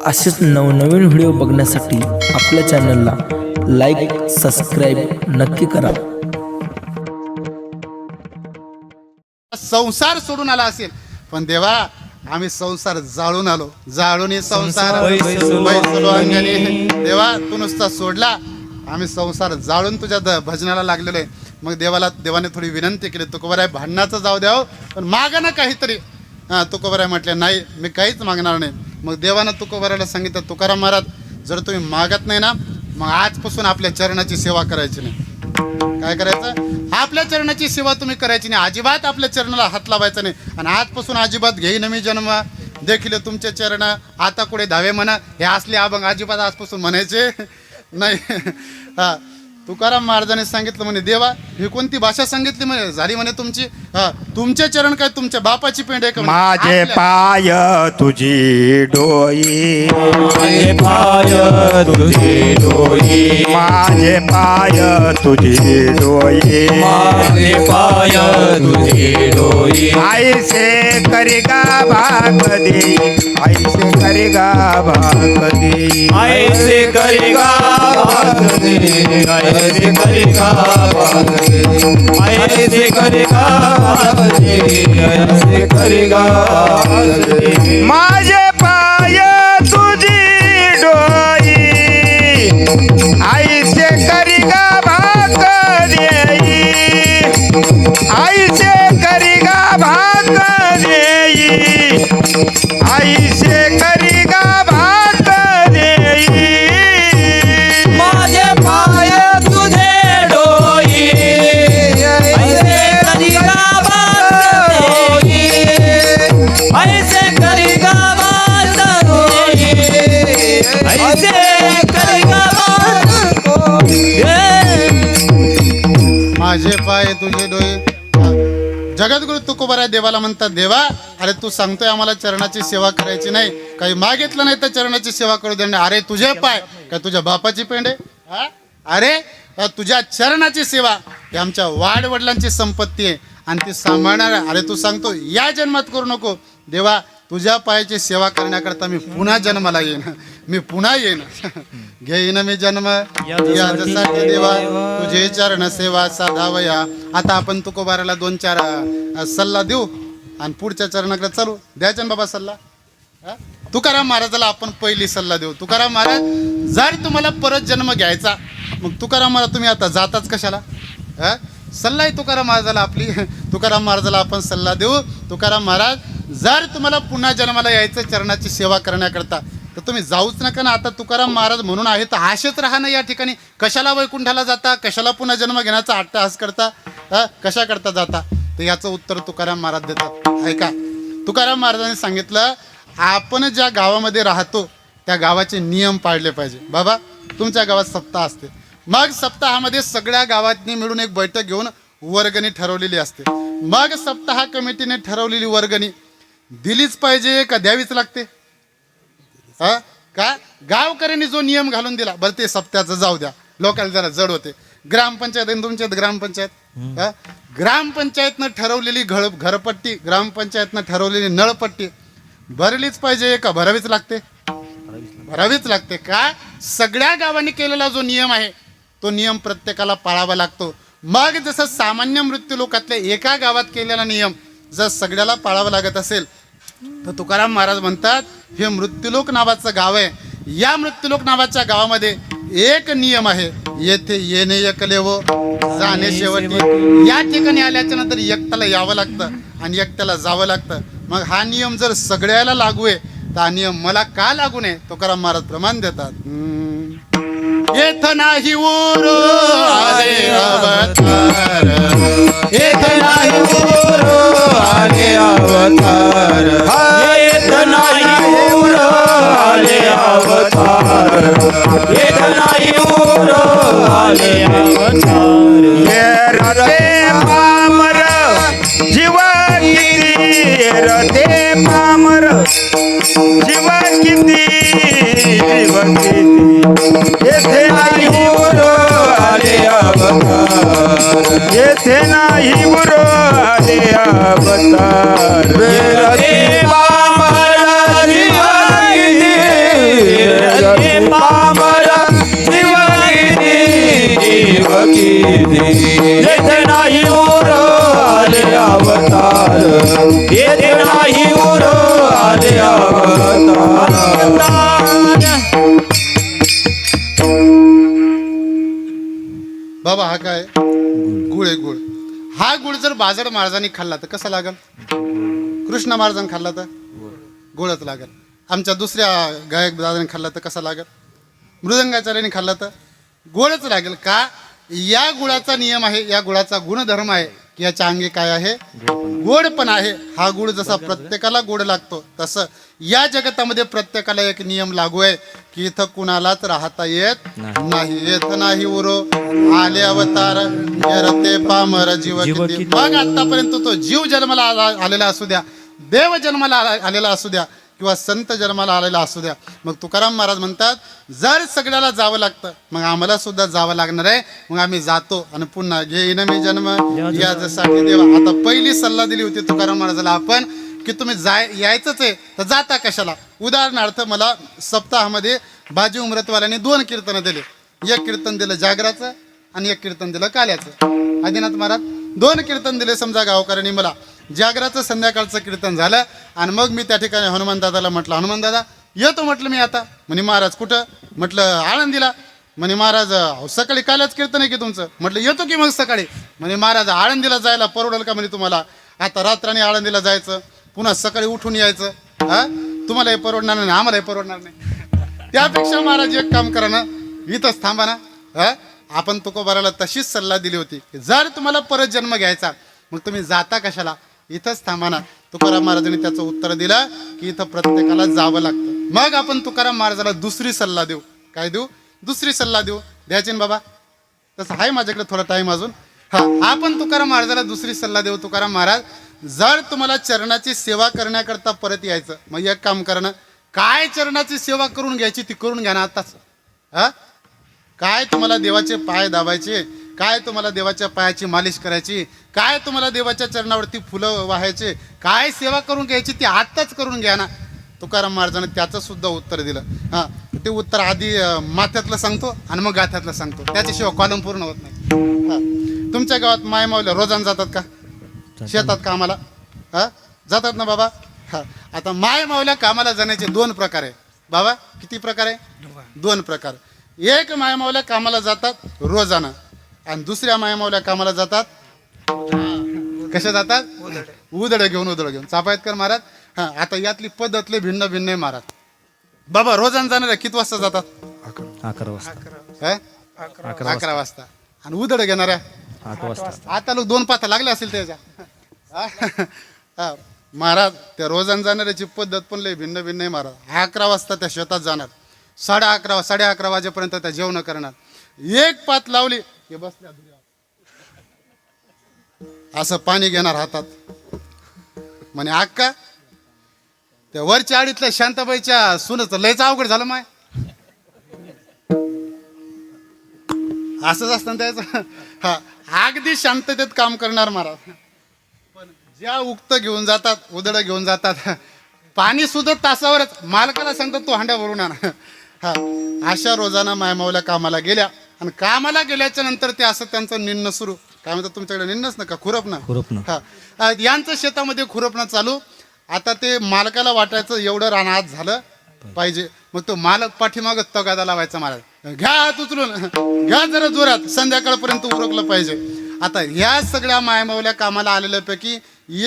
असेच नवनवीन व्हिडिओ बघण्यासाठी आपल्या चॅनलला लाईक सबस्क्राईब नक्की करा. संसार सोडून आला असेल, पण देवा आम्ही संसार जाळून आलो, जाळून संसार देवा तू नुसता सोडला, आम्ही संसार जाळून तुझ्या भजनाला लागलेलो आहे. मग देवाने थोडी विनंती केली, तुकोबाराय भांडणाचं जाऊ द्यावं पण मागा ना काहीतरी. तुकोबाराय म्हटले नाही मी काहीच मागणार नाही. मग देवानं तुकोबारायला सांगितलं, तुकाराम महाराज जर तुम्ही मागत नाही ना, मग आजपासून आपल्या चरणाची सेवा करायची नाही. काय करायचं? आपल्या चरणाची सेवा तुम्ही करायची नाही, अजिबात आपल्या चरणाला हात लावायचा नाही. आणि आजपासून अजिबात घेईन मी जन्म देखील तुमचे चरण, आता कुठे धावे म्हणा, हे असले अभंग अजिबात आजपासून म्हणायचे नाही. हा तुकाराम महाराजांनी सांगितलं म्हणे, देवा ही कोणती भाषा सांगितली म्हणे, झाली म्हणे तुमची. तुमचे चरण काय तुमच्या बापाची पेंड आहे का? माझे पाय तुझी डोई, माझे पाय तुझी डोई, माझे पाय तुझी डोई, माझे पाय तुझी डोई. ऐसे करी गा भागदी, ऐसे करी गा भागदी, ऐसे करेगा भागदे, ऐसे करेगा भागदे, ऐसे करेगा भागदे, ऐसे करेगा भागदे. माझे पाय तुझी डोई, ऐसे करी गा भागदी, ऐसे करी गा भागदी, ऐसे करी गा भागदी. माझे पाय तुझे डोई, ऐसे करेगा भागदे, ऐसे करेगा भागदे, ऐसे करेगा भागदे. माझे पाय तुझे डोळे. जगद्गुरु तुकोबाराय देवाला म्हणतात, देवा अरे तू सांगतोय आम्हाला चरणाची सेवा करायची नाही, काही मागितलं नाही तर चरणाची सेवा करू देणार. अरे तुझे पाय काय तुझ्या बापाची पेंड आहे? अरे तुझ्या चरणाची सेवा ही आमच्या वाडवडिलांची संपत्ती आहे आणि ती सांभाळणार. अरे तू सांगतो या जन्मात करू नको. देवा तुझ्या पायाची सेवा करण्याकरता मी पुन्हा जन्माला येईन, मी पुन्हा येईन. घेईन मी जन्म यासाठी देवा तुझे चरण सेवा साधावया. आता आपण तुकोबाराला 2-4 सल्ला देऊ आणि पुढच्या चरणाकडे चालू. द्यायचा ना बाबा सल्ला. तुकाराम महाराजाला आपण पहिली सल्ला देऊ. तुकाराम महाराज जर तुम्हाला परत जन्म घ्यायचा, मग तुकाराम महाराज तुम्ही आता जाताच कशाला? सल्ला आहे तुकाराम महाराजाला आपली. तुकाराम महाराजाला आपण सल्ला देऊ. तुकाराम महाराज जर तुम्हाला पुन्हा जन्माला यायचं चरणाची सेवा करण्याकरता, तर तुम्ही जाऊच नका ना. आता तुकाराम महाराज म्हणून आहे तर आशेत राहा ना या ठिकाणी. कशाला वैकुंठाला जाता, कशाला पुन्हा जन्म घेण्याचा अट्टहास करता, कशा करता जाता? तर याचं उत्तर तुकाराम महाराज देतात. ऐका, तुकाराम महाराजांनी सांगितलं, आपण ज्या गावामध्ये राहतो त्या गावाचे नियम पाळले पाहिजे. बाबा तुमच्या गावात सप्ताह असते, मग सप्ताहामध्ये सगळ्या गावातनी मिळून एक बैठक घेऊन वर्गणी ठरवलेली असते. मग सप्ताह कमिटीने ठरवलेली वर्गणी दिलीच पाहिजे का द्यावीच लागते? का गावकऱ्यांनी जो नियम घालून दिला, बरं ते सप्त्याचं जाऊ द्या, लोकांना जरा जड होते. ग्रामपंचायत आणि तुमच्यात ग्रामपंचायत, ग्रामपंचायतनं ठरवलेली घरपट्टी, ग्रामपंचायतनं ठरवलेली नळपट्टी भरलीच पाहिजे का भरावीच लागते? भरावीच लागते. का सगळ्या गावांनी केलेला जो नियम आहे तो नियम प्रत्येकाला पाळावा लागतो. मग जसं सामान्य मृत्यू लोकातल्या एका गावात केलेला नियम जर सगळ्याला पाळावा लागत असेल, तर तुकाराम महाराज म्हणतात, हे मृत्यूलोक नावाचं गाव आहे, या मृत्यूलोक नावाच्या गावामध्ये एक नियम आहे, येथे येणे एकले व जाणे शेवटी. या ठिकाणी आल्याच्या नंतर एकट्याला यावं लागतं आणि एकट्याला जावं लागतं. मग हा नियम जर सगळ्याला लागू आहे तर हा नियम मला का लागू नये? तुकाराम महाराज प्रमाण देतात, येथ नाही उरो आले अवतार, येथ नाही उरो आले अवतार, येथ नाही उरो आले अवतार, येथ नाही उरो आले अवतार. रते पामर जीव किती, रते पामर जीव किती, जीव किती. येथे नाही उरो आले अवतार, येथे नाही उरो आले अवतार. रते पामर जीव बाबा हा काय गुळ आहे, गुळ. हा गुळ जर बाजड महाराजांनी खाल्ला तर कसा लागल? कृष्ण महाराजांनी खाल्ला तर गोळच लागल. आमच्या दुसऱ्या गायक दादाने खाल्ला तर कसा लागल? मृदंगाचार्याने खाल्ला तर गोळच लागेल. का? या गुळाचा नियम आहे, या गुळाचा गुणधर्म आहे की याच्या अंगी काय आहे? गोड पण आहे. हा गुळ जसा प्रत्येकाला गोड लागतो तसं या जगतामध्ये प्रत्येकाला एक नियम लागू आहे की इथं कुणालाच राहता येत नाही. येत नाही उरो आले अवतार येरते पामर जीव किती. मग आतापर्यंत तो जीव जन्माला आलेला असू द्या, देव जन्माला आलेला असू द्या किंवा संत जन्माला आलेला असू द्या. मग तुकाराम महाराज म्हणतात जर सगळ्याला जावं लागतं मग आम्हाला सुद्धा जावं लागणार आहे. मग आम्ही जातो आणि पुन्हा घेईन मी जन्म यासाठी देवा. आता पहिली सल्ला दिली होती तुकाराम महाराजाला आपण की तुम्ही यायचंच आहे तर जाता कशाला. उदाहरणार्थ मला सप्ताहामध्ये बाजी उमरतवाल्यांनी 2 कीर्तनं दिले. एक कीर्तन दिलं जागराचं आणि एक कीर्तन दिलं काल्याचं. आदिनाथ महाराज 2 कीर्तन दिले. समजा गावकऱ्यांनी मला जागराचं संध्याकाळचं कीर्तन झालं आणि मग मी त्या ठिकाणी हनुमान दादाला म्हटलं हनुमान दादा येतो म्हटलं मी आता. म्हणे महाराज कुठं? म्हटलं आळंदीला. म्हणे महाराज सकाळी कालच कीर्तन आहे की तुमचं? म्हटलं येतो की मग सकाळी. म्हणे महाराज आळंदीला जायला परवडेल का म्हणे तुम्हाला? आता रात्राने आळंदीला जायचं पुन्हा सकाळी उठून यायचं, हा तुम्हालाही परवडणार नाही आम्हालाही परवडणार नाही. त्यापेक्षा महाराज एक काम करा ना, इथंच थांबा ना. हा आपण तुकोबाराला तशीच सल्ला दिली होती की जर तुम्हाला परत जन्म घ्यायचा मग तुम्ही जाता कशाला, इथंच थांबा ना. तुकाराम महाराजांनी त्याचं उत्तर दिलं की इथं प्रत्येकाला जावं लागतं. मग आपण तुकाराम महाराजाला दुसरी सल्ला देऊ. काय देऊ? दुसरी सल्ला देऊ. द्यायची ना बाबा? तसं आहे माझ्याकडे थोडा टाइम अजून. हा आपण तुकाराम महाराजाला दुसरी सल्ला देऊ. तुकाराम महाराज जर तुम्हाला चरणाची सेवा करण्याकरता परत यायचं मग एक काम करणं, काय चरणाची सेवा करून घ्यायची ती करून घ्या ना आताच. हा काय तुम्हाला देवाचे पाय दाबायचे, काय तुम्हाला देवाच्या पायाची मालिश करायची, काय तुम्हाला देवाच्या चरणावरती फुलं वाहायचे, काय सेवा करून घ्यायची ती आत्ताच करून घ्या ना. तुकाराम महाराजांनी त्याचं सुद्धा उत्तर दिलं. हां ते उत्तर आधी माथ्यातलं सांगतो आणि मग गाथ्यातलं सांगतो, त्याच्याशिवाय कॉलम पूर्ण होत नाही. हां तुमच्या गावात माय मावल्या रोजानं जातात का शेतात कामाला? हां जातात ना बाबा. हां आता माय मावल्या कामाला जाण्याचे 2 प्रकार आहे बाबा. किती प्रकार आहे? 2 प्रकार. एक माय मावल्या कामाला जातात रोजानं आणि दुसऱ्या माय मावल्या कामाला जातात कशा जातात? उदडं घेऊन चापायतकर महाराज. हां आता यातली पद्धतले भिन्न भिन्न आहे महाराज. बाबा रोजानं जाणाऱ्या किती वाजता जातात? 11 वाजता. 11 वाजता. आणि उदडं घेणाऱ्या 8 वाजता. आता लोक 2 पाता लागले असेल त्याच्या. हा महाराज त्या रोजानं जाणाऱ्याची पद्धत पण लय भिन्न भिन्न आहे महाराज. 11 वाजता त्या शेतात जाणार, 11:30 वाजेपर्यंत त्या जेवण करणार. एक पात लावली की बसल्या असं पाणी घेणार हातात. म्हणे अक्का त्या वरच्या आडीतल्या शांताबाईच्या सुनच लयच अवघड झालं माय. असंच असतं त्याचं. हा अगदी शांततेत काम करणार महाराज. पण ज्या उक्त घेऊन जातात, उदडं घेऊन जातात, पाणी सुद्धा तासावरच मालकाला सांगतात तो हांड्या भरून आण. हा अशा रोजाना मायमावल्या कामाला गेल्या आणि कामाला गेल्याच्या नंतर ते असं त्यांचं निन्न सुरू. काय म्हणतात तुमच्याकडे? निन्नच ना का खुरपणं? हा यांचं शेतामध्ये खुरपणं चालू. आता ते मालकाला वाटायचं एवढं रान आज झालं पाहिजे. मग तो मालक पाठीमागं तगादा लावायचा महाराज. घ्या हात उचलून, घ्या जरा जोरात, संध्याकाळपर्यंत उरकलं पाहिजे. आता ह्या सगळ्या मायमावल्या कामाला आलेल्यापैकी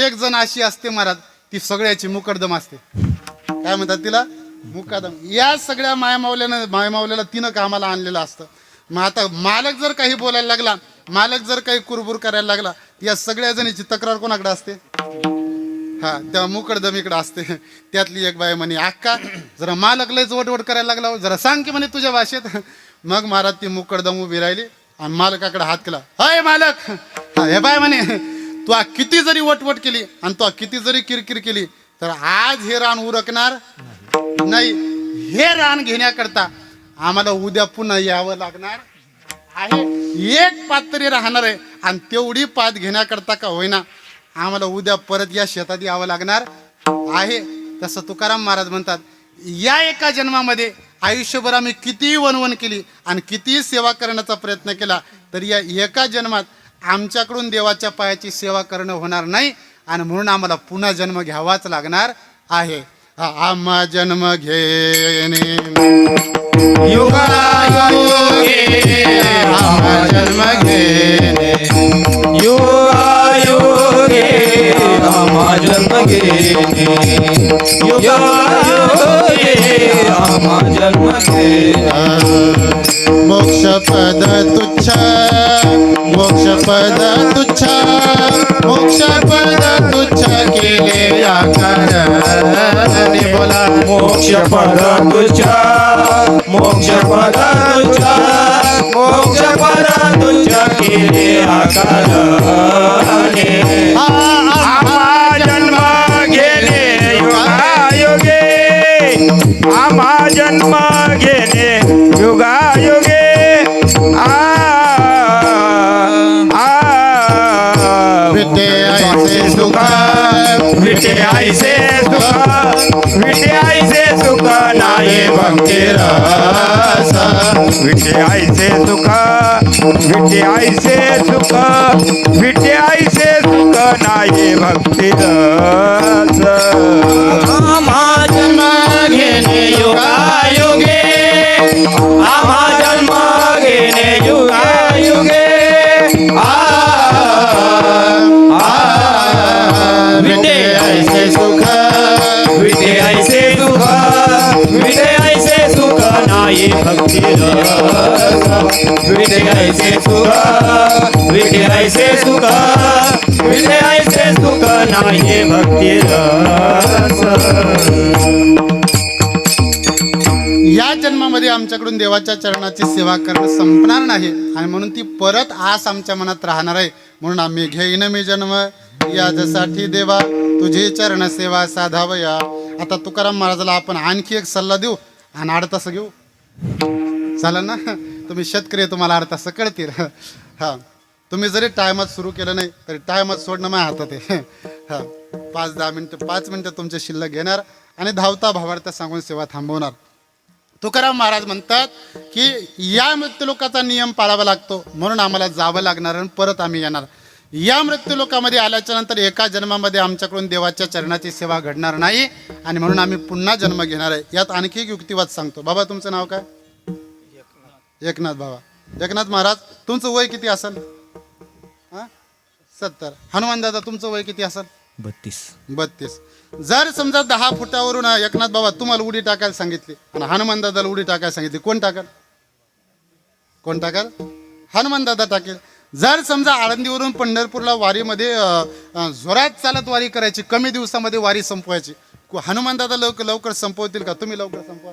एक जण अशी असते महाराज, ती सगळ्याची मुकदम असते. काय म्हणतात तिला? मुकादम. या सगळ्या मायमावल्याला तिनं कामाला आणलेलं असतं. मग आता मालक जर काही बोलायला लागला, मालक जर काही कुरबुर करायला लागला, या सगळ्या जणीची तक्रार कोणाकडे असते? हा त्या मुकडदमीकडे असते. त्यातली एक बाई म्हणे अक्का जरा मालक लयच वटवट करायला लागला, जरा सांग की म्हणे तुझ्या भाषेत. मग महाराज ती मुकडदम उभी राहिली आणि मालकाकडे हात केला. हाय मालक, हे बाय म्हणे तू किती जरी वटवट केली आणि तू किती जरी किरकिर केली तर आज हे रान उरकणार नाही. हे रान घेण्याकरता आम्हाला उद्या पुन्हा यावं लागणार आहे. एक पात तरी राहणार आहे आणि तेवढी पात घेण्याकरता का होईना आम्हाला उद्या परत या शेतात यावं लागणार आहे. तसं तुकाराम महाराज म्हणतात या एका जन्मामध्ये आयुष्यभर आम्ही कितीही वनवन केली आणि कितीही सेवा करण्याचा प्रयत्न केला तरी या एका जन्मात आमच्याकडून देवाच्या पायाची सेवा करणं होणार नाही आणि म्हणून आम्हाला पुन्हा जन्म घ्यावाच लागणार आहे. आम्हा जन्म घेणे युगायुगे आम्हा जन्म घेणे युगायुगे आम्हा जन्म घेणे युगायुगे आम्हा जन्म घेणे मोक्ष पद तुच्छ मोक्ष पद तुच्छ मोक्ष पद तुच्छ केले आकारणे बोला मोक्ष पद तुच्छ मोक्ष पद तुच्छ मोक्ष पद तुच्छ केले आकारणे आम्हा जन्म घेणे युगायुगे आम्हा जन्म घेणे युगायुगे विटे ऐसे सुख विटे ऐसे सुख नाही भक्ती रस विटे ऐसे सुख विटे ऐसे सुख विटे ऐसे सुख नाही भक्ती रस आम्हा जन्म घेणे युगायुगे आम्हा जन्म घेणे युगायुगे विटे ऐसे सुख विटे ऐसे सुख विटे ऐसे सुख नाही भक्ती रस विटे ऐसे सुख विटे ऐसे सुख विटे ऐसे सुख नाही भक्ती रस या जन्मामध्ये आमच्याकडून देवाच्या चरणाची सेवा करणं संपणार नाही आणि म्हणून ती परत आस आमच्या मनात राहणार आहे. म्हणून आम्ही घेईन मी जन्म यासाठी देवा तुझी चरण सेवा साधावया. आता तुकाराम महाराजाला आपण आणखी एक सल्ला देऊ आणि 8 तास घेऊ. चालेल ना? तुम्ही शेतकरी आहे, तुम्हाला 8 तास कळतील. हां, तुम्ही जरी टायमात सुरू केलं नाही तरी टायमात सोडणं माझ्या हातात आहे. हां, 5-10 मिनटं 5 मिनटं तुमचे शिल्लक घेणार आणि धावता भावार्थ सांगून सेवा थांबवणार. तुकाराम महाराज म्हणतात की या मृत्यूलोकाचा नियम पाळावा लागतो, म्हणून आम्हाला जावं लागणार आणि परत आम्ही येणार. या मृत्यूलोकामध्ये आल्याच्या नंतर एका जन्मामध्ये आमच्याकडून देवाच्या चरणाची सेवा घडणार नाही आणि म्हणून आम्ही पुन्हा जन्म घेणार आहे. यात आणखी एक युक्तिवाद सांगतो. बाबा तुमचं नाव काय? एकनाथ. बाबा एकनाथ महाराज, तुमचं वय किती असेल? 70. हनुमान दादा तुमचं वय किती असेल? 32. जर समजा 10 फुटावरून एकनाथ बाबा तुम्हाला उडी टाकायला सांगितली आणि हनुमान दादाला उडी टाकायला सांगितली, कोण टाकाल? कोण टाकाल? हनुमान दादा टाकेल. जर समजा आळंदीवरून पंढरपूरला वारीमध्ये जोरात चालत वारी करायची, कमी दिवसामध्ये वारी संपवायची, हनुमान दादा लवकर संपवतील का? तुम्ही लवकर संपवा.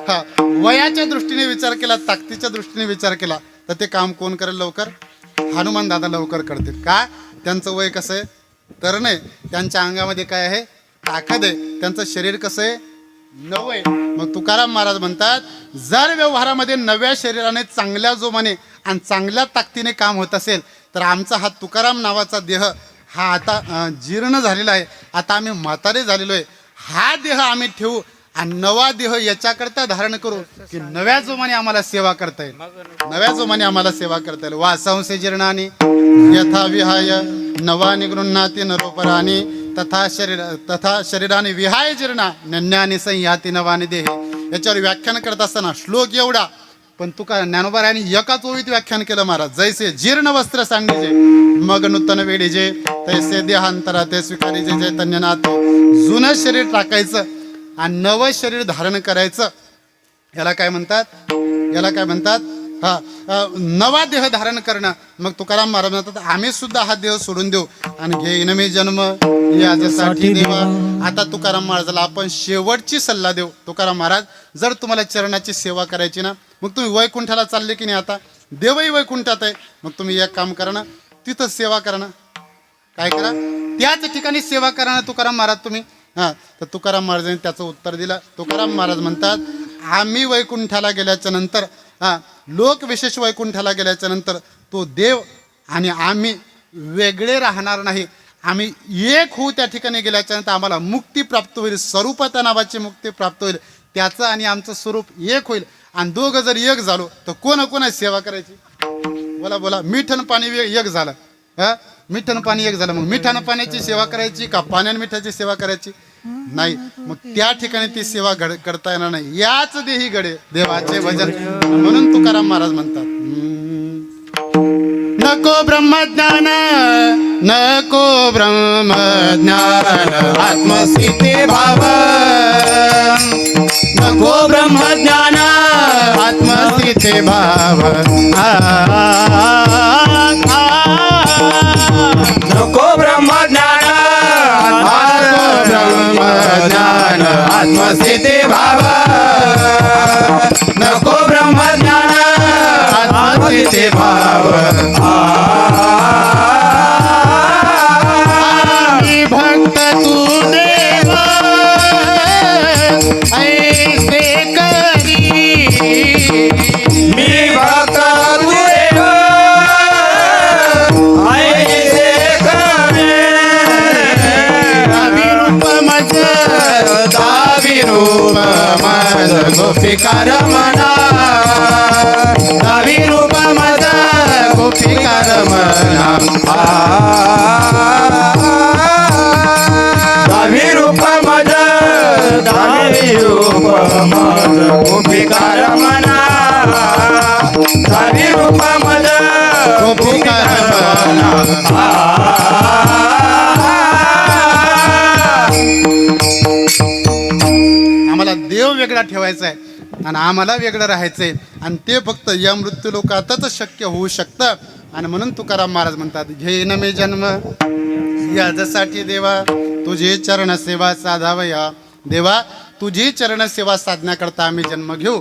हा, वयाच्या दृष्टीने विचार केला, ताकदीच्या दृष्टीने विचार केला तर ते काम कोण करेल लवकर? हनुमान दादा लवकर करतील. का? त्यांचं वय कसं आहे? तर नाही, त्यांच्या अंगामध्ये काय आहे? ताकद आहे. त्यांचं शरीर कसं आहे? नव आहे. मग तुकाराम महाराज म्हणतात, जर व्यवहारामध्ये नव्या शरीराने चांगल्या जोमाने आणि चांगल्या ताकदीने काम होत असेल तर आमचा हा तुकाराम नावाचा देह हा आता जीर्ण झालेला आहे. आता आम्ही म्हातारे झालेलो आहे. हा देह आम्ही ठेवू आणि नवा देह याच्याकरता धारण करू की नव्या जोमाने आम्हाला सेवा करता येईल. नव्या जोमाने आम्हाला सेवा करता येईल. वासांसे जीर्णानी यथा विहाय नवानि गृह्णाति नरोपराणी तथा शरीराने विहाय जीर्णा नन्यानि संयाती नवानि देहे. याच्यावर व्याख्यान करत असताना श्लोक एवढा, पण तुका ज्ञानोबारायांनी एकाच ओळीत व्याख्यान केलं महाराज. जैसे जीर्ण वस्त्र सांगीजे मग नूतन वेडीजे तैसे देहांतरा ते स्वीकारीजे चैतन्यनाथ. जुनं शरीर टाकायचं आणि नवं शरीर धारण करायचं, याला काय म्हणतात? याला काय म्हणतात? हा, नवा देह धारण करणं. मग तुकाराम महाराज म्हणतात, आम्ही सुद्धा हा देह सोडून देऊ आणि घेईन मी जन्म यासाठी देवा. आता तुकाराम महाराजाला आपण शेवटची सल्ला देऊ. तुकाराम महाराज, जर तुम्हाला चरणाची सेवा करायची ना, मग तुम्ही वैकुंठाला चालले की नाही? आता देवही वैकुंठात आहे. मग तुम्ही एक काम करा ना, तिथं सेवा करा ना. काय करा? त्याच ठिकाणी सेवा करा ना तुकाराम महाराज तुम्ही. हां, तर तुकाराम महाराजांनी त्याचं उत्तर दिलं. तुकाराम महाराज म्हणतात, आम्ही वैकुंठाला गेल्याच्या नंतर, हां, लोक विशेष वैकुंठाला गेल्याच्या नंतर तो देव आणि आम्ही वेगळे राहणार नाही. आम्ही एक होऊ. त्या ठिकाणी गेल्याच्या नंतर आम्हाला मुक्ती प्राप्त होईल. स्वरूपता नावाची मुक्ती प्राप्त होईल. त्याचं आणि आमचं स्वरूप एक होईल. आणि दोघं जर एक झालो तर कोणाची सेवा करायची? बोला बोला. मीठ आणि पाणी एक झालं. हां, मीठ आणि पाणी एक झालं. मग मिठानं पाण्याची सेवा करायची का पाण्याने मिठाची सेवा करायची? नाही, मग त्या ठिकाणी ती सेवा करता येणार नाही. याच देही गडे देवाचे भजन. म्हणून तुकाराम महाराज म्हणतात, नको ब्रह्मज्ञान, नको ब्रह्मज्ञान, आत्मस्थिती भाव, नको ब्रह्मज्ञान, आत्मस्थिती भाव, नको ब्रह्मज्ञान, ब्रह्मज्ञान, आत्मस्थिती भाव, नको ब्रह्मज्ञान, आत्मस्थिती भाव, भक्त तू देव ऐसे करी, मी भक्त तुझे ऐसे करे, अभिरूप मज, दाविरूप मज गोपिका रमणा, अभिरूप मज गोपिका रमणा, दाविरूप मज, दाविरूप मज गोपिका रमणा, दाविरूप मज गोपिका रमणा. आम्हाला देव वेगळा ठेवायचा आहे आणि आम्हाला वेगळं राहायचंय, आणि ते फक्त या मृत्यू लोकातच शक्य होऊ शकतं. आणि म्हणून तुकाराम महाराज म्हणतात, घे न मे जन्म याच्यासाठी देवा, तुझी चरण सेवा साधावया देवा, तुझी चरण सेवा साधण्याकरता आम्ही जन्म घेऊ.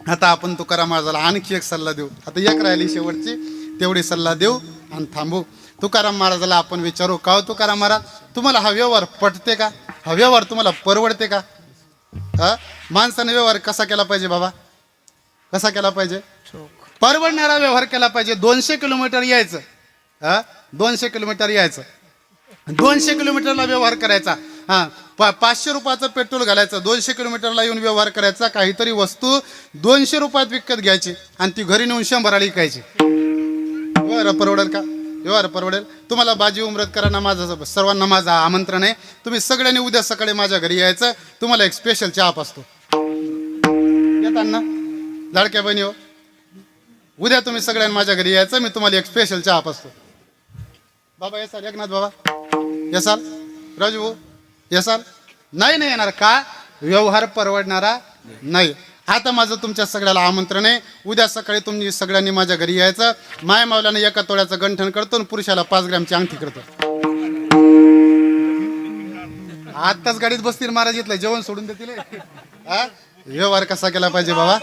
आता आपण तुकाराम महाराजाला आणखी एक सल्ला देऊ. आता एक राहिली शेवटची, तेवढी सल्ला देऊ आणि थांबू. तुकाराम महाराजाला आपण विचारू, का हो तुकाराम महाराज, तुम्हाला हा व्यवहार पटते का? हा व्यवहार तुम्हाला परवडते का? हा, माणसाने व्यवहार कसा केला पाहिजे बाबा? कसा केला पाहिजे? परवडणारा व्यवहार केला पाहिजे. 200 किलोमीटर यायचं, हा 200 किलोमीटर यायचं, 200 किलोमीटरला व्यवहार करायचा. हा 500 रुपयाचं पेट्रोल घालायचं, 200 किलोमीटरला येऊन व्यवहार करायचा. काहीतरी वस्तू 200 रुपयात विकत घ्यायची आणि ती घरी नेऊन 100 विकायची. व्यवहार परवडेल का? व्यवहार परवडेल? तुम्हाला बाजी उमरतकरांना माझं, सर्वांना माझं आमंत्रण आहे. तुम्ही सगळ्यांनी उद्या सकाळी माझ्या घरी यायचं. तुम्हाला एक स्पेशल चहा पाजतो. येतात ना लाडक्या बहिणी हो? उद्या तुम्ही सगळ्यांनी माझ्या घरी यायचं, मी तुम्हाला एक स्पेशल चहा पाजतो. बाबा येसाल? एकनाथ बाबा येसाल? राजू भाऊ येसाल? नाही येणार का? व्यवहार परवडणारा नाही. आता माझं तुमच्या सगळ्याला आमंत्रण आहे. उद्या सकाळी तुम्ही सगळ्यांनी माझ्या घरी यायचं. माय मावल्याने 1 तोळ्याचं गंठण करतो आणि पुरुषाला 5 ग्रॅमची अंगठी करतो. आत्ताच गाडीत बसतील महाराज, इथलं जेवण सोडून देतील. हा व्यवहार कसा केला पाहिजे बाबा?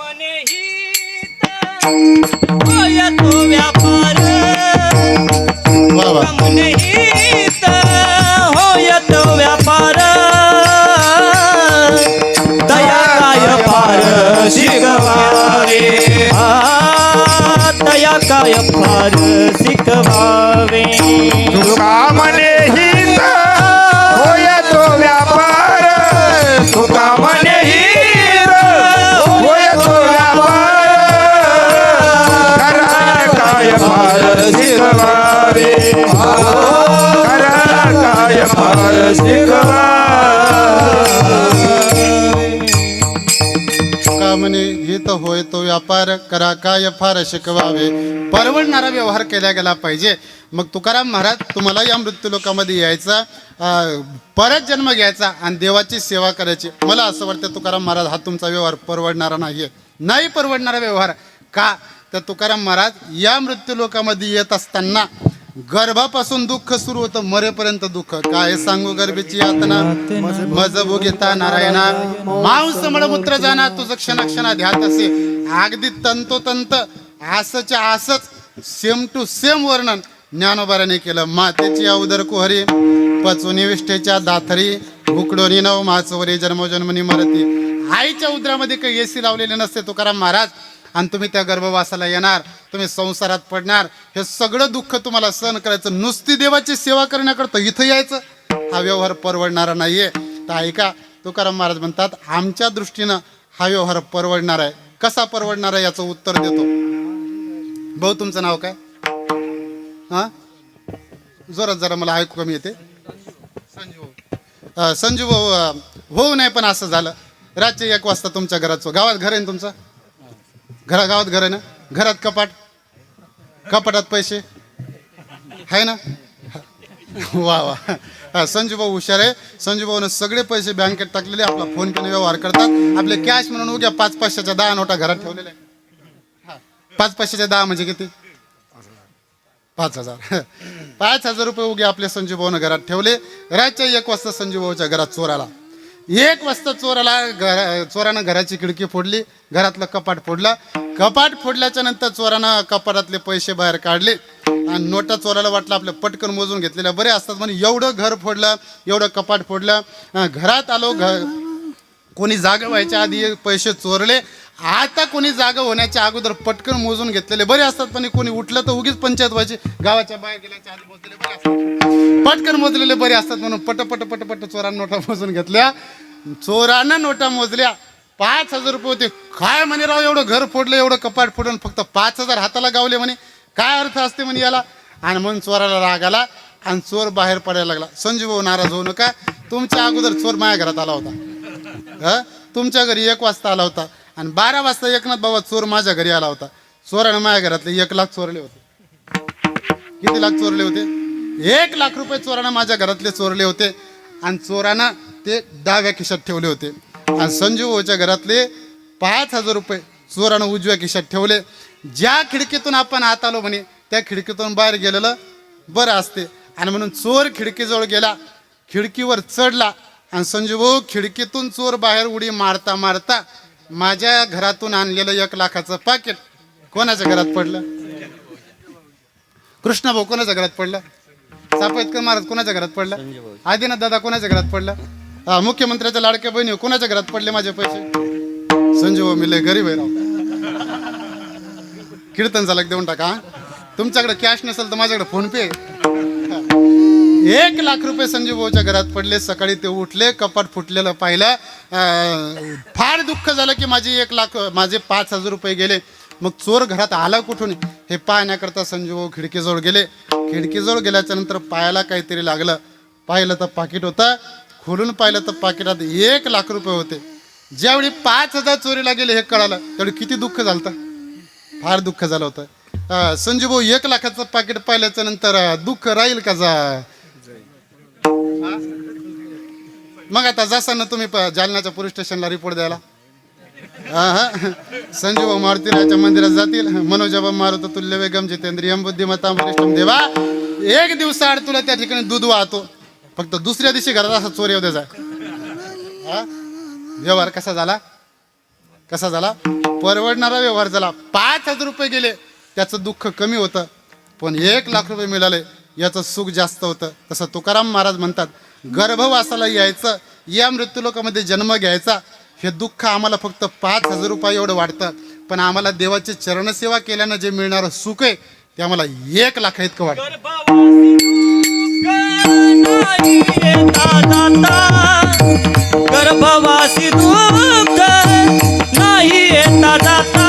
वा वा. व्यापार दया काय फार शिकवावे, दया काय फार शिकवावे. तुका मने हित होय तो व्यापार, तुका मने हित होय तो व्यापार, करा काय फार शिकवावे, करा काय फार शिकवावे. म्हणे हित होय तो व्यापार, करा काय फार शिकवावे. परवडणारा व्यवहार केला गेला पाहिजे. मग तुकाराम महाराज, तुम्हाला या मृत्यू लोकांमध्ये यायचा, परत जन्म घ्यायचा आणि देवाची सेवा करायची. मला असं वाटतं तुकाराम महाराज, हा तुमचा व्यवहार परवडणारा नाहीये. नाही परवडणारा व्यवहार. का? तर तुकाराम महाराज या मृत्यू लोकांमध्ये येत असताना गर्भापासून दुःख सुरू होतं, मरेपर्यंत दुःख. काय सांगू गर्भीची यातना, मज भोगिता नारायणा, मांस मळमूत्र जाना तुझं क्षणा ध्यात असे. अगदी तंतोतंत आसच्या आसच सेम टू सेम वर्णन ज्ञानोबाराने केलं. मातेची अवदर कुहरी, पचोनी विष्ठेच्या दाथरी, उकडोनी नव माचवरी, जन्मोजन्मनी मरती. आईच्या उदरामध्ये काही एसी लावलेले नसते तुकाराम महाराज, आणि तुम्ही त्या गर्भवासाला येणार, तुम्ही संसारात पडणार. हे सगळं दुःख तुम्हाला सहन करायचं. नुसती देवाची सेवा करण्याकरता इथं यायचं, हा व्यवहार परवडणारा नाहीये. तर ऐका, तुकाराम महाराज म्हणतात, आमच्या दृष्टीनं हा व्यवहार परवडणार आहे. कसा परवडणार आहे याचं उत्तर देतो. भाऊ तुमचं नाव काय? हा जोरात जरा मला ऐकू कमी येते. संजीव. संजू भाऊ होऊ नये, पण असं झालं. रात्री 1 वाजता तुमच्या घरात गावात घर आहे ना तुमचं, गावात घर आहे ना, घरात कपाटात पैसे आहे ना. वा वा, संजू भाऊ हुशार आहे. संजू भाऊनं सगळे पैसे बँकेत टाकलेले, आपला फोन पेने व्यवहार करतात. आपले कॅश म्हणून उद्या 5 500च्या 10 नोटा घरात ठेवलेल्या आहे. 5 500च्या 10 म्हणजे किती? 5000. 5000 रुपये उगे आपले संजू भाऊनं घरात ठेवले. रातच्या 1 वाजता संजू भाऊच्या घरात चोर आला. 1 वाजता चोरानं घराची खिडकी फोडली, घरातलं कपाट फोडलं. कपाट फोडल्याच्या नंतर चोरानं कपाटातले पैसे बाहेर काढले आणि नोटा चोराला वाटलं आपल्या पटकन मोजून घेतलेल्या बरे असतात म्हणजे एवढं घर फोडलं, एवढं कपाट फोडलं. घरात आलो, कोणी जागा व्हायच्या आधी पैसे चोरले. आता कोणी जागा होण्याच्या अगोदर पटकन मोजून घेतलेले बरे असतात, पण कोणी उठलं तर उगीच पंचायत व्हायची. गावाच्या बाहेर गेल्याच्या आधी मोजलेले बरे असतात, पटकन मोजलेले बरे असतात म्हणून पट चोरानं नोटा मोजून घेतल्या. चोरानं नोटा मोजल्या, 5000 रुपये होते. काय म्हणे राव, एवढं घर फोडलं, एवढं कपाट फोडून फक्त 5000 हाताला गावले म्हणे. काय अर्थ असते म्हणे याला. आणि म्हणून चोराला राग आला आणि चोर बाहेर पडायला लागला. संजू भाऊ नाराज होऊ नका, तुमच्या अगोदर चोर माझ्या घरात आला होता. तुमच्या घरी 1 वाजता आला होता आणि 12 वाजता एकनाथ बाबा चोर माझ्या घरी आला होता. चोरानं माझ्या घरातले 1 लाख चोरले होते. किती लाख चोरले होते? 1 लाख रुपये चोरानं माझ्या घरातले चोरले होते आणि चोरानं ते डाव्या खिशात ठेवले होते. आणि संजू भाऊच्या घरातले 5000 रुपये चोरानं उजव्या खिशात ठेवले. ज्या खिडकीतून आपण आत आलो म्हणे त्या खिडकीतून बाहेर गेलेलं बरं असते. आणि म्हणून चोर खिडकीजवळ गेला, खिडकीवर चढला आणि संजू भाऊ खिडकीतून चोर बाहेर उडी मारता मारता माझ्या घरातून आणलेलं 1 लाखाचं पाकिट कोणाच्या घरात पडलं? कृष्णा भाऊ कोणाच्या घरात पडलं? सापळेकर महाराज कोणाच्या घरात पडलं? आदिनाथ दादा कोणाच्या घरात पडलं? मुख्यमंत्र्याच्या लाडक्या बहिणी कोणाच्या घरात पडले माझे पैसे? संजू भाऊ मी लय गरीब आहे राव. कीर्तन झालं देऊन टाका. तुमच्याकडे कॅश नसेल तर माझ्याकडे फोन पे. 1 लाख रुपये संजू भाऊच्या घरात पडले. सकाळी ते उठले, कपाट फुटलेलं पाहिलं. फार दुःख झालं की माझे 5000 रुपये गेले. मग चोर घरात आला कुठून हे पाहण्याकरता संजू भाऊ खिडकीजवळ गेले. खिडकीजवळ गेल्याच्या नंतर पायाला काहीतरी लागलं. पाहिलं तर पाकिट होतं. खोलून पाहिलं तर पाकिटात 1 लाख रुपये होते. ज्यावेळी 5000 चोरीला गेले हे कळालं त्यावेळी किती दुःख झालं, फार दुःख झालं होतं. संजू भाऊ 1 लाखाचं पाकिट पाहिल्याच्या नंतर दुःख राहील का मग आता जसं ना तुम्ही जालन्याच्या पोलीस स्टेशनला रिपोर्ट द्यायला. संजू भाऊ मारुतीरायाच्या मंदिरात जातील. मनोजबा मारुत तुल्य वेगम जितेंद्रियम बुद्धिमत्ता वरिष्ठम देवा. 1 दिवसाआड तुला त्या ठिकाणी दूध वाहतो, फक्त दुसऱ्या दिवशी घरात असा चोर येऊ द्यायचा. व्यवहार कसा झाला? परवडणारा व्यवहार झाला. 5000 रुपये गेले त्याचं दुःख कमी होतं, पण 1 लाख रुपये मिळाले याचं सुख जास्त होतं. तसं तुकाराम महाराज म्हणतात, गर्भवासाला यायचं, या मृत्यूलोकामध्ये जन्म घ्यायचा, हे दुःख आम्हाला फक्त 5000 रुपये एवढं वाटतं, पण आम्हाला देवाची चरणसेवा केल्यानं जे मिळणारं सुख आहे ते आम्हाला 1 लाख इतकं वाटतं. गर्भवासी दुःख नाही येता जाता.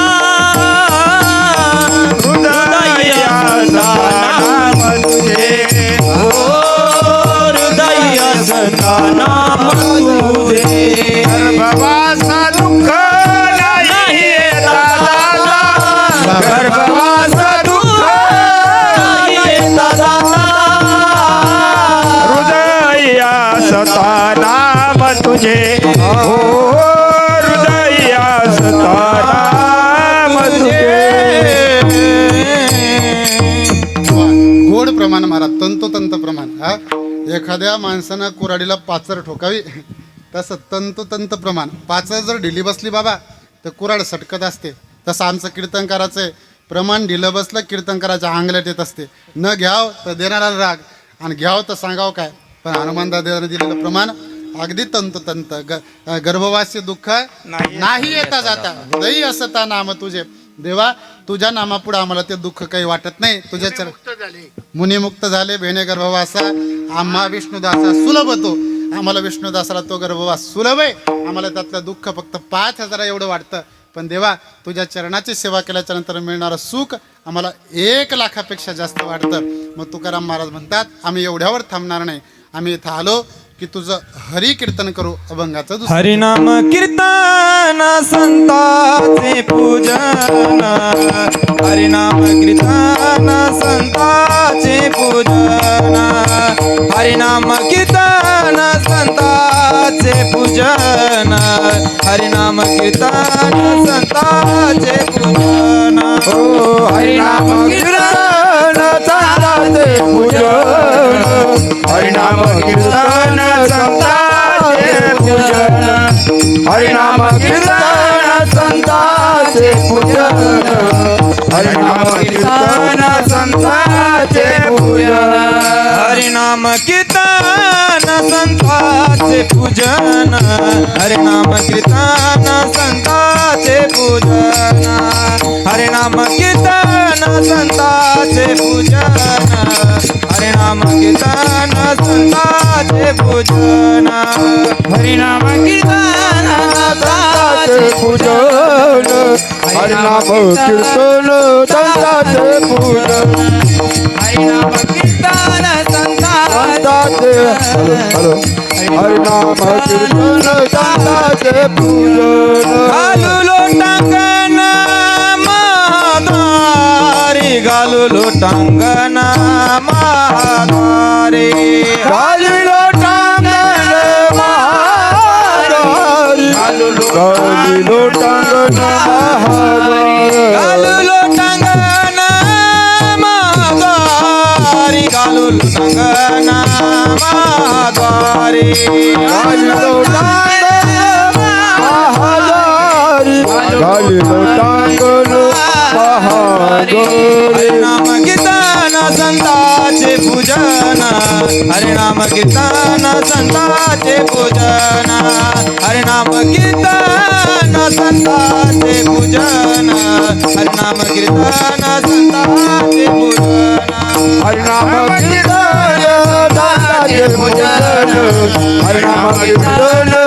हृदयाचा नाम तुझे, हृदयाचा नाम तुझे. गर्भवासा दुःख नाही येता जाता. गर्भवासा दुःख नाही येता जाता. हृदयाचा नाम तुझे, हृदयाचा नाम तुझे. गोड प्रमाण महाराज, तंतोतंत प्रमाण. एखाद्या माणसानं कुऱ्हाडीला पाचर ठोकावी तसं तंतोतंत प्रमाण. पाचर जर ढिली बसली बाबा तर कुऱ्हाड सटकत असते. तसं आमचं कीर्तनकाराचं आहे, प्रमाण ढिलं बसलं कीर्तनकाराच्या आंगल्यात येत असते. न घ्याव तर देणारा राग आणि घ्याव तर सांगाव काय. पण हनुमानदादाने दिलेलं प्रमाण अगदी तंतोतंत. गर्भवासी दुःख नाही येता जाता. हृदयी असता नाम तुझे. देवा तुझ्या नामापुढे आम्हाला ते दुःख काही वाटत नाही. तुझ्या मुनिमुक्त झाले बेने गर्भवासा. आम्हा विष्णुदासा सुलभ तो. आम्हाला विष्णुदासाला तो गर्भवास सुलभ आहे. आम्हाला त्यातलं दुःख फक्त 5000 एवढं वाटतं, पण देवा तुझ्या चरणाची सेवा केल्याच्या नंतर मिळणारं सुख आम्हाला 1 लाखापेक्षा जास्त वाटतं. मग तुकाराम महाराज म्हणतात आम्ही एवढ्यावर थांबणार नाही. आम्ही इथं आलो, की तुझं हरी कीर्तन करू. अभंगाचं दुसरं. हरिनाम कीर्तन संताचे पूजन, हरिनाम कीर्तन संताचे पूजन, हरिनाम कीर्तन संताचे पूजन, हरिनाम कीर्तन संताचे पूजन. हो हरिनाम कीर्तन संताचे पूजन, हरिनाम कीर्तन संताचे पूजन, हरिनाम कीर्तन संताचे पूजन, हरिनाम कीर्तन संताचे पूजन, हरिनाम कीर्तन संताचे पूजन, हरिनाम कीर्तन संताचे पूजन, हरिनाम कीर्तन संताचे पूजन, हरिनाम कीर्तन संताचे पूजन, हरिनाम कीर्तन संताचे पूजन, हरिनाम कीर्तन संताचे पूजन, हरिनाम कीर्तन संताचे हरिनाम कीर्तन संताचे पूजन. घालू लोटांगण महाद्वारी, घालू लोटांगण महाद्वारी, घालू लोटांगण महाद्वारी, घालू लोटांगण महाद्वारी, घालू लोटांगण महाद्वारी, घालू लोटांगण महाद्वारी, घालू लोटांगण महाद्वारी, घालू लोटांगण महाद्वारी. हरिनाम कीर्तन संताचे पूजन, हरिनाम कीर्तन संताचे पूजन, हरिनाम कीर्तन संताचे पूजन, हरिनाम कीर्तन संताचे पूजन, हरिनाम कीर्तन संताचे पूजन, हरिनाम कीर्तन संताचे पूजन, हरिनाम कीर्तन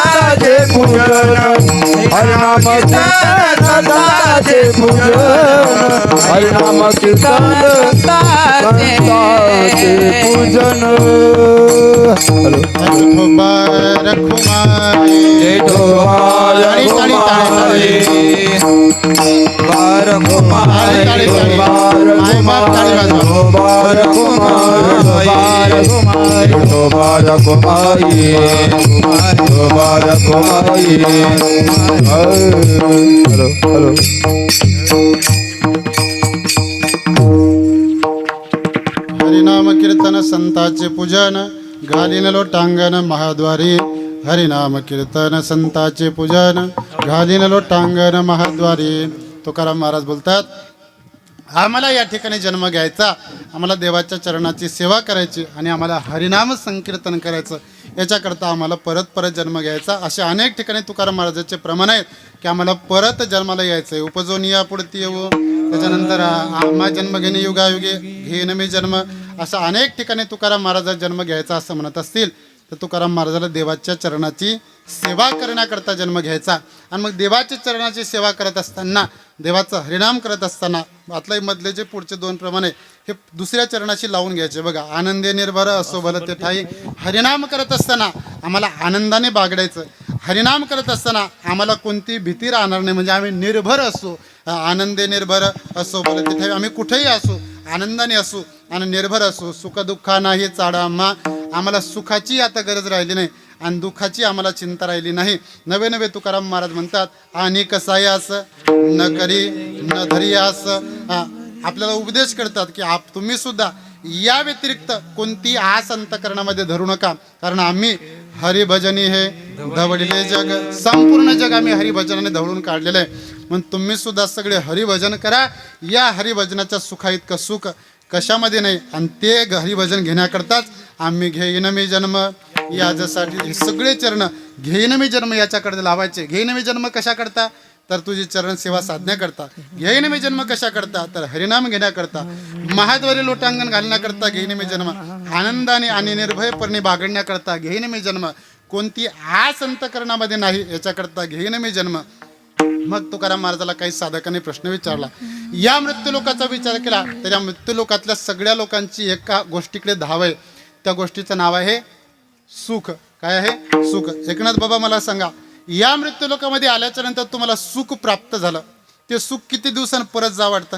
संताचे पूजन, हरिनाम कीर्तन संताचे पूजन. हरिनाम कीर्तन संताचे पूजन, घालीन लोटांगण महाद्वारी, हरिनाम कीर्तन संताचे पूजन, घालीन लोटांगण महाद्वारी. तुकाराम महाराज बोलतात, आम्हाला या ठिकाणी जन्म घ्यायचा, आम्हाला देवाच्या चरणाची सेवा करायची आणि आम्हाला हरिनाम संकीर्तन करायचं, याच्याकरता आम्हाला परत परत जन्म घ्यायचा. अशा अनेक ठिकाणी तुकाराम महाराजाचे प्रमाण आहेत की आम्हाला परत जन्माला यायचं आहे. उपजून या पुढती येऊ, त्याच्यानंतर आम्हा जन्म घेणे युगायुगे घेणं मी जन्म, अशा अनेक ठिकाणी तुकाराम महाराजा जन्म घ्यायचा असं म्हणत असतील तर तुकाराम महाराजाला देवाच्या चरणाची सेवा करण्याकरता जन्म घ्यायचा. आणि मग देवाच्या चरणाची सेवा करत असताना, देवाचं हरिनाम करत असताना, आतल्या मधले जे पुढचे दोन प्रमाणे हे दुसऱ्या चरणाशी लावून घ्यायचे. बघा, आनंदे निर्भर असो भल ते ठाई, हरिनाम करत असताना आम्हाला आनंदाने बागडायचं. हरिनाम करत असताना आम्हाला कोणती भीती राहणार नाही, म्हणजे आम्ही निर्भर असू, आनंदे निर्भर असो भल ते ठाई, आम्ही कुठेही असू, आनंदाने असू आणि निर्भर असू. सुखदुःखा नाही चाडा आम्हा, आम्हाला सुखाची आता गरज राहिली नाही आणि दुःखाची आम्हाला चिंता राहिली नाही. नवे नवे तुकाराम महाराज म्हणतात, आणि कसाय असं न करी न धरी असं, आपल्याला उपदेश करतात की तुम्ही सुद्धा या व्यतिरिक्त कोणती आस अंतकरणामध्ये धरू नका, कारण आम्ही हरिभजनी हे धवळले जग, संपूर्ण जग आम्ही हरिभजनाने धवळून काढलेलं आहे. म्हणून तुम्ही सुद्धा सगळे हरिभजन करा. या हरिभजनाच्या सुखा इतकं सुख कशामध्ये नाही, आणि ते हरिभजन घेण्याकरताच आम्ही घेईन मी जन्म याच्यासाठी हे सगळे चरण घेईन मी जन्म याच्याकडे लावायचे. घेईन मी जन्म कशा करता, तर तुझी चरण सेवा साधण्याकरता. घेईन मी जन्म कशा करता, तर हरिनाम घेण्याकरता. महाद्वारी लोटांगण घालण्याकरता घेईन मी जन्म. आनंदाने आणि निर्भयपणे बागडण्याकरता घेईन मी जन्म. कोणती आस अंतकरणामध्ये नाही याच्याकरता घेईन मी जन्म. मग तुकाराम महाराजाला काही साधकांनी प्रश्न विचारला. या मृत्यूलोकाचा विचार केला तर या मृत्यूलोकातल्या सगळ्या लोकांची एका गोष्टीकडे धाव आहे. त्या गोष्टीचं नाव आहे सुख. काय आहे? सुख. एकनाथ बाबा मला सांगा, या मृत्यू लोकामध्ये आल्याच्या नंतर तुम्हाला सुख प्राप्त झालं, ते सुख किती दिवसांनी परत जा वाटतं?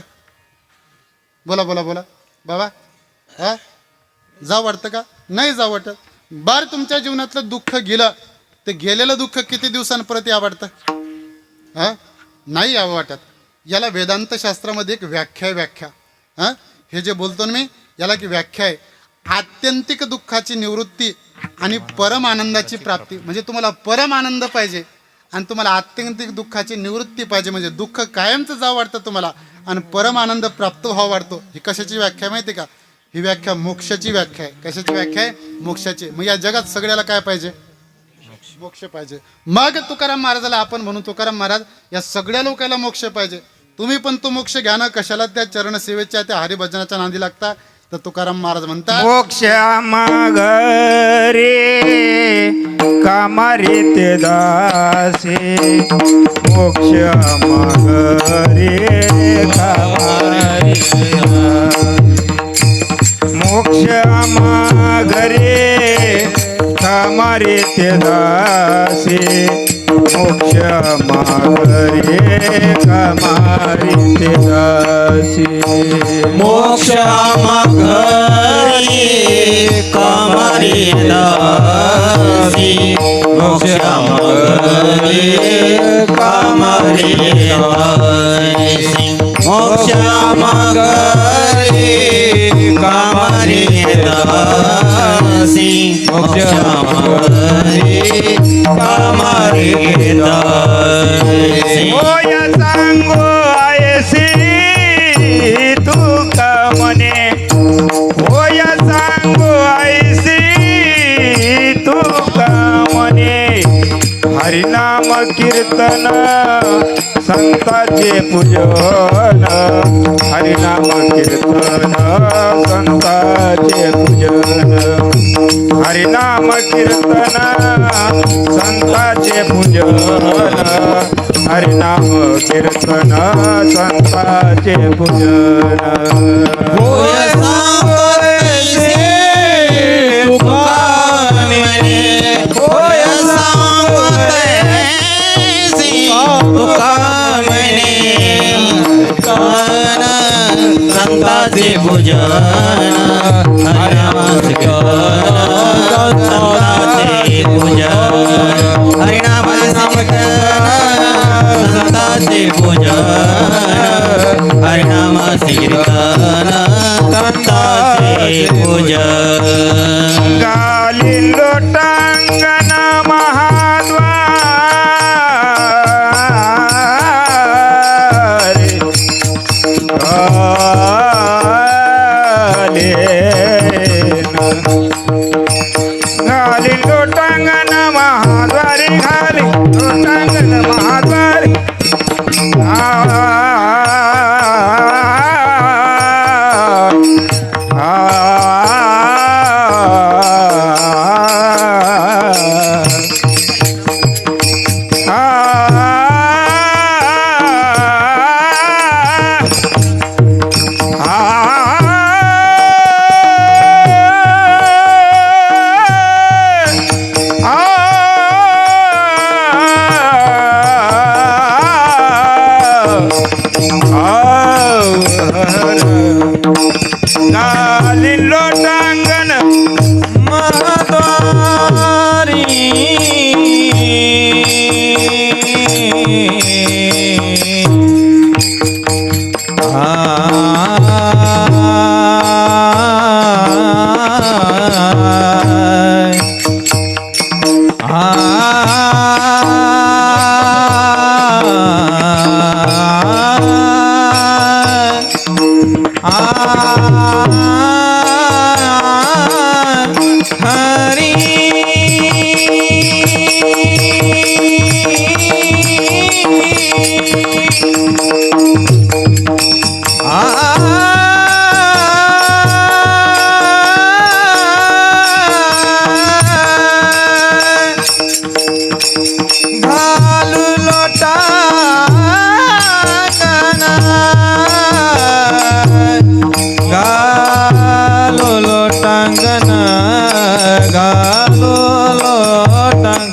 बोला बोला बोला बाबा. हा, जाऊ वाटतं का? नाही जाऊ वाटत. बार तुमच्या जीवनातलं दुःख गेलं, ते गेलेलं दुःख किती दिवसांनी परत या वाटतं? हा, नाही यावं वाटत. याला वेदांत शास्त्रामध्ये एक व्याख्या आहे. व्याख्या, हां, हे जे बोलतो ना मी, याला की व्याख्या आहे, आत्यंतिक दुःखाची निवृत्ती आणि परम आनंदाची प्राप्ती. म्हणजे तुम्हाला परम आनंद पाहिजे आणि तुम्हाला आत्यंतिक दुःखाची निवृत्ती पाहिजे, म्हणजे दुःख कायमचं जावं वाटतं तुम्हाला आणि परम आनंद प्राप्त व्हावा वाटतो. ही कशाची व्याख्या माहिती का? ही व्याख्या मोक्षाची व्याख्या आहे. कशाची व्याख्या आहे? मोक्षाची. मग या जगात सगळ्याला काय पाहिजे? मोक्ष पाहिजे. मग तुकाराम महाराजाला आपण म्हणून, तुकाराम महाराज, या सगळ्या लोकांना मोक्ष पाहिजे. तुम्ही पण तो मोक्ष घ्या ना. कशाला त्या चरणसेवेच्या, त्या हरिभजनाच्या नांदी लागता? तर तुकाराम महाराज म्हणतात, मोक्ष मागरे कामारे ते दासे, मोक्ष मागरे कामारे, मोक्ष मागरे कामारे ते दासे, मोक्ष मागरे कामारे ते दासे. मोक्ष मागरी कामारी दासी, मोक्ष मागरी कामारी दासी, मोक्ष मागरी कामारी दासी, मोक्ष मागरी कामारी दासी. होय सांगो आयसी तुका मने, होय सांगो आयसी तुका मने, हरिनाम कीर्तन संताचे पूजन, हरिनाम कीर्तन संताचे पूजन, हरिनाम कीर्तन संताचे पूजन, हरिनाम कीर्तन संताचे पूजन. होय सांगोसे तुका म्हणे, होय सांगोसे तुका म्हणे, कान संताचे पूजन, हरिनामाचे संताचे पूजन, हरिनामाचे संताचे पूजन, हरिनामाचे कीर्तन संताचे पूजन. गाली लोटांगण महाद्वारे, घाली लोटांगण महाद्वारे, घाली लोटांगण महाद्वारे, गाली लोटांगण महाद्वारी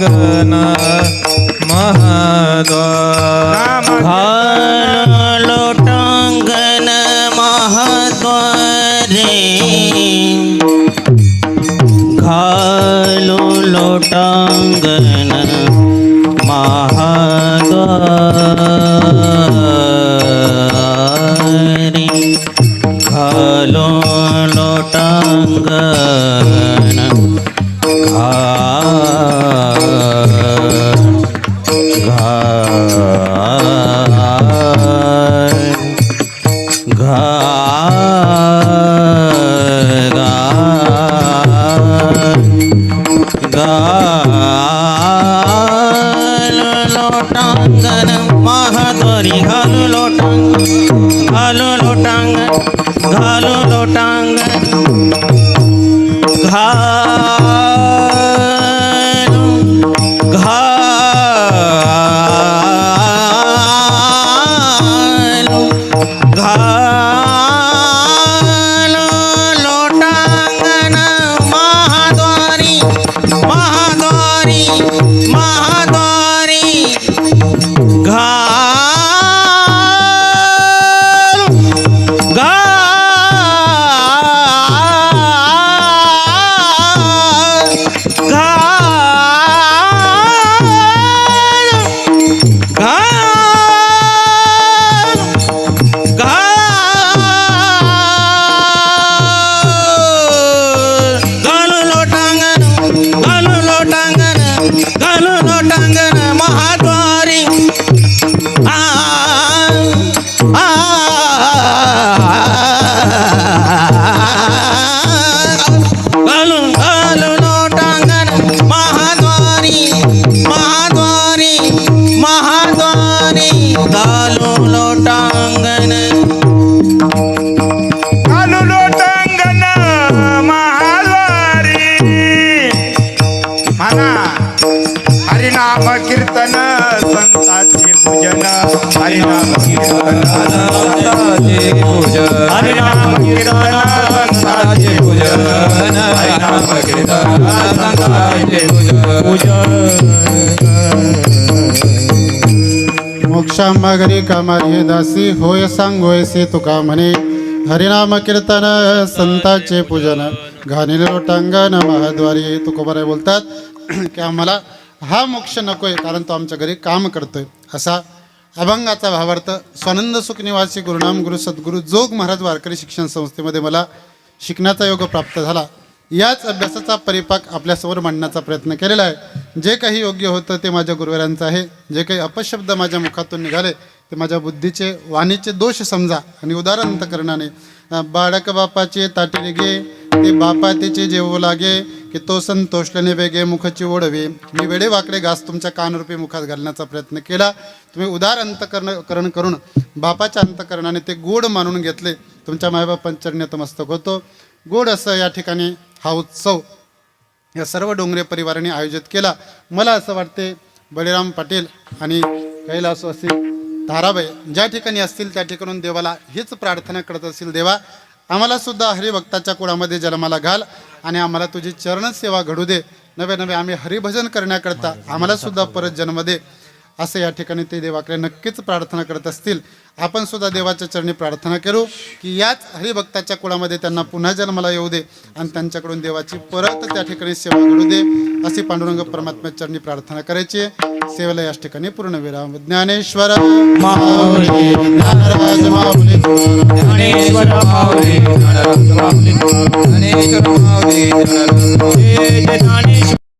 लोटांगण महाद्वार घालो लोटांगण महाद्वारे घालो लोटांगण महाद्वारे घालो लोटांगण लोटांगण महाद्वारी घालू लोटांगण घालू लोटांगण घालू लोटांगण घालू घालू घालू लोटांगण महाद्वारी महाद्वारी महाद्वारी घालू घालू लोटांगण घालू लोटांगण घालू लोटांगण महाद्वारी घालू घालू लोटांगण महाद्वारी महाद्वारी महाद्वारी घालू लोटांगण घालू लोटांगण महाद्वारी म्हणा हरिनाम कीर्तन संतांचे पूजन हरिनाम कीर्तन संतांचे पूजन हरिनाम कीर्तन संतांचे पूजन हरिनाम कीर्तन संतांचे पूजन मोक्षांबा घरी कामारी दासी होय सांगोयसे तुका म्हणे हरिनाम कीर्तन संतांचे पूजन घाणील लोटांगण महाद्वारी तुकोबाराय बोलतात की आम्हाला हा मोक्ष नकोय कारण तो आमच्या घरी काम करतोय असा अभंगाचा भावार्थ स्वानंद सुख निवासी गुरुनाम गुरु सद्गुरु जोग महाराज वारकरी शिक्षण संस्थेमध्ये मला शिकण्याचा योग प्राप्त झाला. याच अभ्यासाचा परिपाक आपल्यासमोर मांडण्याचा प्रयत्न केलेला आहे. जे काही योग्य होतं ते माझ्या गुरुवरांचं आहे. जे काही अपशब्द माझ्या मुखातून निघाले ते माझ्या बुद्धीचे वाणीचे दोष समजा आणि उदाहरण अंतकरणाने बाळक बापाचे ताटीने गे ते बापा त्याचे जेवू लागे की तो संतोषल्याने वेगे मुखाची ओढवे. मी वेडे वाकडे घास तुमच्या कानरूपी मुखात घालण्याचा प्रयत्न केला. तुम्ही उदार अंतकरण करून बापाच्या अंतकरणाने ते गोड मानून घेतले. तुमच्या मायबापांच्या चरणी नतमस्तक होतो. गोड असं या ठिकाणी हा उत्सव या सर्व डोंगरे परिवाराने आयोजित केला. मला असं वाटते बळीराम पाटील आणि कैलासवासी ताराबाई ज्या ठिकाणी असतील त्या ठिकाणून देवाला हीच प्रार्थना करत असतील, देवा आम्हाला सुद्धा हरिभक्ताच्या कुळामध्ये जन्माला घाल आणि आम्हाला तुझी चरणसेवा घडू दे. नवे नवे आम्ही हरिभजन करण्याकरता आम्हाला सुद्धा परत जन्म दे असं या ठिकाणी ते देवाकडे नक्कीच प्रार्थना करत असतील. आपण सुद्धा देवाच्या चरणी प्रार्थना करू की याच हरिभक्ताच्या कुळामध्ये त्यांना पुन्हा जन्माला येऊ दे आणि त्यांच्याकडून देवाची परत त्या ठिकाणी सेवा घडू दे अशी पांडुरंग परमात्म्या चरणी प्रार्थना करायची. सेवेला याच ठिकाणी पूर्ण विराम. ज्ञानेश्वर माऊली ज्ञानराज माऊली